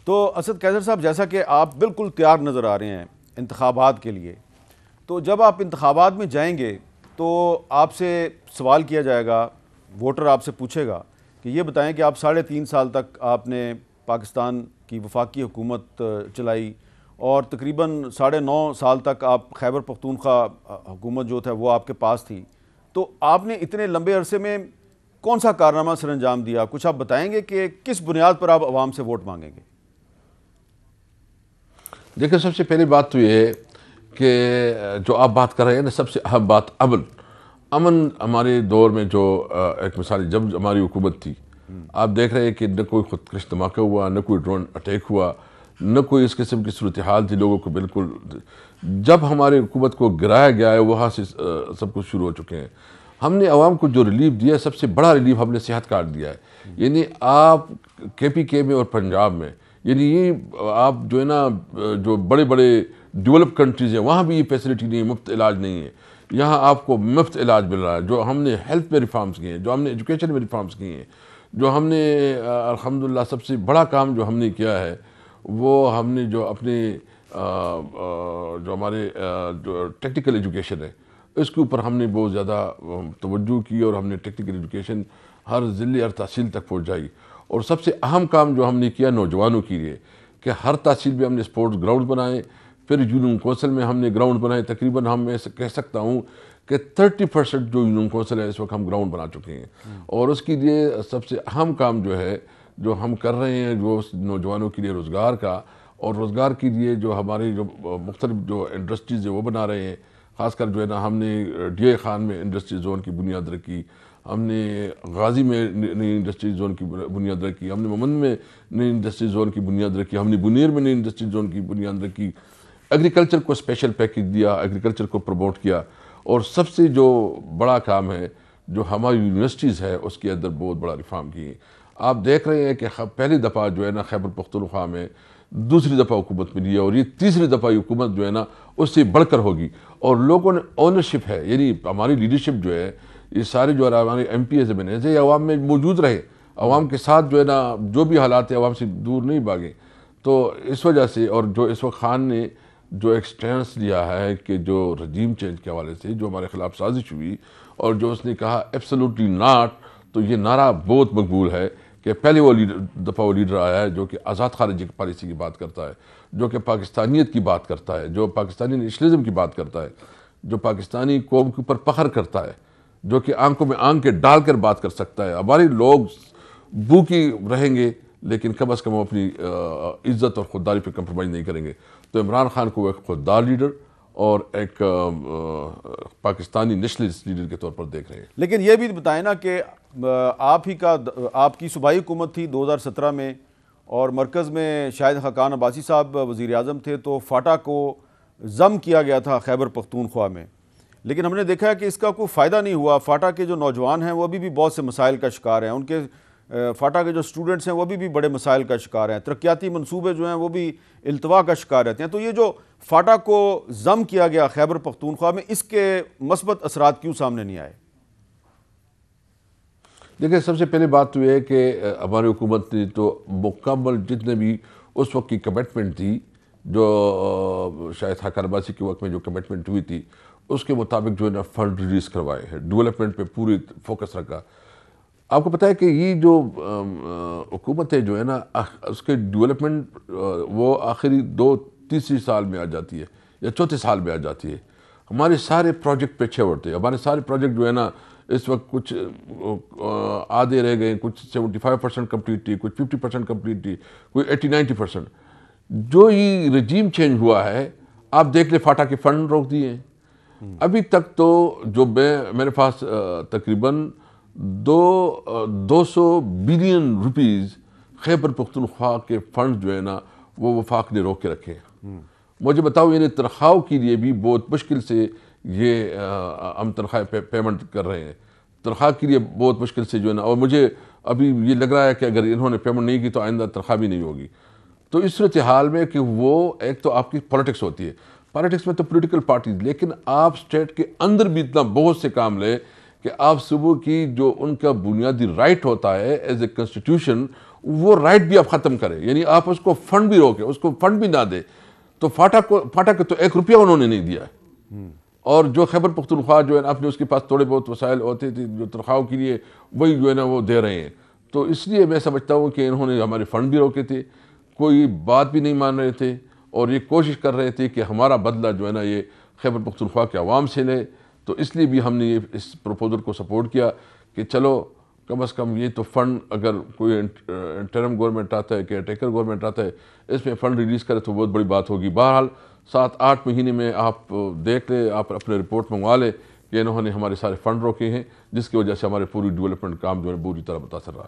تو اسد قیصر صاحب، جیسا کہ آپ بالکل تیار نظر آ رہے ہیں انتخابات کے لیے، تو جب آپ انتخابات میں جائیں گے تو آپ سے سوال کیا جائے گا، ووٹر آپ سے پوچھے گا کہ یہ بتائیں کہ آپ 3.5 سال تک آپ نے پاکستان کی وفاقی حکومت چلائی اور تقریباً 9.5 سال تک آپ خیبر پختونخوا حکومت جو تھا وہ آپ کے پاس تھی، تو آپ نے اتنے لمبے عرصے میں کون سا کارنامہ سر انجام دیا؟ کچھ آپ بتائیں گے کہ کس بنیاد پر آپ عوام سے ووٹ مانگیں گے؟ دیکھیں، سب سے پہلی بات تو یہ ہے کہ جو آپ بات کر رہے ہیں نا، سب سے اہم بات امن ہمارے دور میں جو ایک مثال، جب ہماری حکومت تھی، آپ دیکھ رہے ہیں کہ نہ کوئی خودکش دھماکہ ہوا، نہ کوئی ڈرون اٹیک ہوا، نہ کوئی اس قسم کی صورتحال تھی لوگوں کو بالکل۔ جب ہماری حکومت کو گرایا گیا ہے وہاں سے سب کچھ شروع ہو چکے ہیں۔ ہم نے عوام کو جو ریلیف دیا ہے، سب سے بڑا ریلیف ہم نے صحت کارڈ دیا ہے۔ یعنی آپ KPK میں اور پنجاب میں، یعنی یہ آپ جو ہے نا، جو بڑے بڑے ڈیولپ کنٹریز ہیں وہاں بھی یہ فیسلٹی نہیں ہے، مفت علاج نہیں ہے۔ یہاں آپ کو مفت علاج مل رہا ہے۔ جو ہم نے ہیلتھ میں ریفارمز کیے ہیں، جو ہم نے ایجوکیشن میں ریفارمز کیے ہیں، جو ہم نے الحمدللہ سب سے بڑا کام جو ہم نے کیا ہے وہ ہم نے جو اپنے جو ہمارے جو ٹیکنیکل ایجوکیشن ہے اس کے اوپر ہم نے بہت زیادہ توجہ کی، اور ہم نے ٹیکنیکل ایجوکیشن ہر ضلع ہر تحصیل تک پہنچائی۔ اور سب سے اہم کام جو ہم نے کیا نوجوانوں کے لیے، کہ ہر تحصیل میں ہم نے اسپورٹس گراؤنڈ بنائے، پھر یونین کونسل میں ہم نے گراؤنڈ بنائے۔ تقریباً ہم میں کہہ سکتا ہوں کہ 30% جو یونین کونسل ہے اس وقت ہم گراؤنڈ بنا چکے ہیں۔ اور اس کے لیے سب سے اہم کام جو ہے جو ہم کر رہے ہیں، جو نوجوانوں کے لیے روزگار کا، اور روزگار کے لیے جو ہماری جو مختلف جو انڈسٹریز ہیں وہ بنا رہے ہیں۔ خاص کر جو ہے نا، ہم نے DI خان میں انڈسٹری زون کی بنیاد رکھی، ہم نے غازی میں نئی انڈسٹری زون کی بنیاد رکھی، ہم نے ممن میں نئی انڈسٹری زون کی بنیاد رکھی، ہم نے بنیر میں نئی انڈسٹری زون کی بنیاد رکھی۔ ایگریکلچر کو اسپیشل پیکیج دیا، ایگریکلچر کو پروموٹ کیا۔ اور سب سے جو بڑا کام ہے جو ہماری یونیورسٹیز ہے اس کے اندر بہت بڑا ریفارم کیے۔ آپ دیکھ رہے ہیں کہ پہلی دفعہ جو ہے نا خیبر پختونخوا میں دوسری دفعہ حکومت ملی ہے، اور یہ تیسری دفعہ حکومت جو ہے نا اس سے بڑھ کر ہوگی۔ اور لوگوں نے اونرشپ ہے، یعنی ہماری لیڈرشپ جو ہے، یہ سارے جو ہمارے MPs بنے یہ عوام میں موجود رہے، عوام کے ساتھ جو ہے نا جو بھی حالات ہیں عوام سے دور نہیں بھاگے۔ تو اس وجہ سے، اور جو اس وقت خان نے جو ایک سٹینس لیا ہے کہ جو رجیم چینج کے حوالے سے جو ہمارے خلاف سازش ہوئی، اور جو اس نے کہا ایبسولوٹلی ناٹ، تو یہ نعرہ بہت مقبول ہے کہ پہلے وہ دفعہ وہ لیڈر آیا ہے جو کہ آزاد خارجی پالیسی کی بات کرتا ہے، جو کہ پاکستانیت کی بات کرتا ہے، جو پاکستانی نیشنلزم کی بات کرتا ہے، جو پاکستانی قوم کے اوپر فخر کرتا ہے، جو کہ آنکھوں میں آنکھ کے ڈال کر بات کر سکتا ہے۔ ہمارے لوگ بھوکی رہیں گے لیکن کم از کم وہ اپنی عزت اور خودداری پہ کمپرومائز نہیں کریں گے۔ تو عمران خان کو ایک خوددار لیڈر اور ایک پاکستانی نیشنلسٹ لیڈر کے طور پر دیکھ رہے ہیں۔ لیکن یہ بھی بتائیں نا کہ آپ کی صوبائی حکومت تھی 2017 میں، اور مرکز میں شاہد خاقان عباسی صاحب وزیر اعظم تھے، تو فاٹا کو ضم کیا گیا تھا خیبر پختونخوا میں، لیکن ہم نے دیکھا ہے کہ اس کا کوئی فائدہ نہیں ہوا۔ فاٹا کے جو نوجوان ہیں وہ ابھی بھی بہت سے مسائل کا شکار ہیں، ان کے فاٹا کے جو اسٹوڈنٹس ہیں وہ بھی بڑے مسائل کا شکار ہیں، ترقیاتی منصوبے جو ہیں وہ بھی التوا کا شکار رہتے ہیں۔ تو یہ جو فاٹا کو ضم کیا گیا خیبر پختونخوا میں، اس کے مثبت اثرات کیوں سامنے نہیں آئے؟ دیکھیں، سب سے پہلے بات تو یہ ہے کہ ہماری حکومت نے تو مکمل جتنے بھی اس وقت کی کمٹمنٹ تھی، جو شاید خاقان عباسی کے وقت میں جو کمٹمنٹ ہوئی تھی، اس کے مطابق جو ہے نا فنڈ ریلیز کروائے ہیں، ڈیولپمنٹ پہ پوری فوکس رکھا۔ آپ کو پتہ ہے کہ یہ جو حکومت ہے جو ہے نا، اس کے ڈیولپمنٹ وہ آخری 2-3 سال میں آ جاتی ہے یا چوتھے سال میں آ جاتی ہے۔ ہمارے سارے پروجیکٹ پیچھے ہوتے ہیں، ہمارے سارے پروجیکٹ جو ہے نا اس وقت کچھ آدھے رہ گئے، کچھ 75% کمپلیٹ تھی، کچھ 50% کمپلیٹ تھی، کوئی 80-90%۔ جو یہ رجیم چینج ہوا ہے، آپ دیکھ لیں فاٹا کے فنڈ روک دیے ہیں۔ ابھی تک تو جو میرے پاس تقریباً 200 بلین روپیز خیبر پختونخوا کے فنڈ جو ہے نا وہ وفاق نے روک کے رکھے ہیں۔ مجھے بتاؤ، یعنی تنخواہوں کے لیے بھی بہت مشکل سے یہ ہم تنخواہ پیمنٹ کر رہے ہیں، تنخواہ کے لیے بہت مشکل سے جو ہے نا، اور مجھے ابھی یہ لگ رہا ہے کہ اگر انہوں نے پیمنٹ نہیں کی تو آئندہ تنخواہ بھی نہیں ہوگی۔ تو اس صورتحال میں کہ وہ ایک تو آپ کی پالیٹکس ہوتی ہے، پالیٹکس میں تو پولیٹیکل پارٹیز، لیکن آپ اسٹیٹ کے اندر بھی اتنا بہت سے کام لیں کہ آپ صبح کی جو ان کا بنیادی رائٹ ہوتا ہے ایز اے کنسٹیٹیوشن، وہ رائٹ بھی آپ ختم کریں، یعنی آپ اس کو فنڈ بھی روکیں، اس کو فنڈ بھی نہ دیں. تو فاٹا کو تو 1 روپیہ انہوں نے نہیں دیا ہے، اور جو خیبر پختونخوا جو ہے نا اپنے اس کے پاس تھوڑے بہت وسائل ہوتے تھے جو تنخواہوں کے لیے، وہی جو ہے نا وہ دے رہے ہیں. تو اس لیے میں سمجھتا ہوں کہ انہوں نے ہمارے فنڈ بھی روکے تھے، کوئی بات بھی نہیں مان رہے تھے، اور یہ کوشش کر رہے تھے کہ ہمارا بدلہ جو ہے نا یہ خیبر پختونخوا کے عوام سے لے. تو اس لیے بھی ہم نے اس پروپوزل کو سپورٹ کیا کہ چلو کم از کم یہ تو فنڈ، اگر کوئی انٹرم گورنمنٹ آتا ہے، کیئر ٹیکر گورنمنٹ آتا ہے، اس میں فنڈ ریلیز کرے تو بہت بڑی بات ہوگی. بہرحال 7-8 مہینے میں آپ دیکھ لیں، آپ اپنے رپورٹ منگوا لیں کہ انہوں نے ہمارے سارے فنڈ روکے ہیں، جس کی وجہ سے ہمارے پوری ڈیولپمنٹ کام جو ہے پوری طرح متاثر رہا.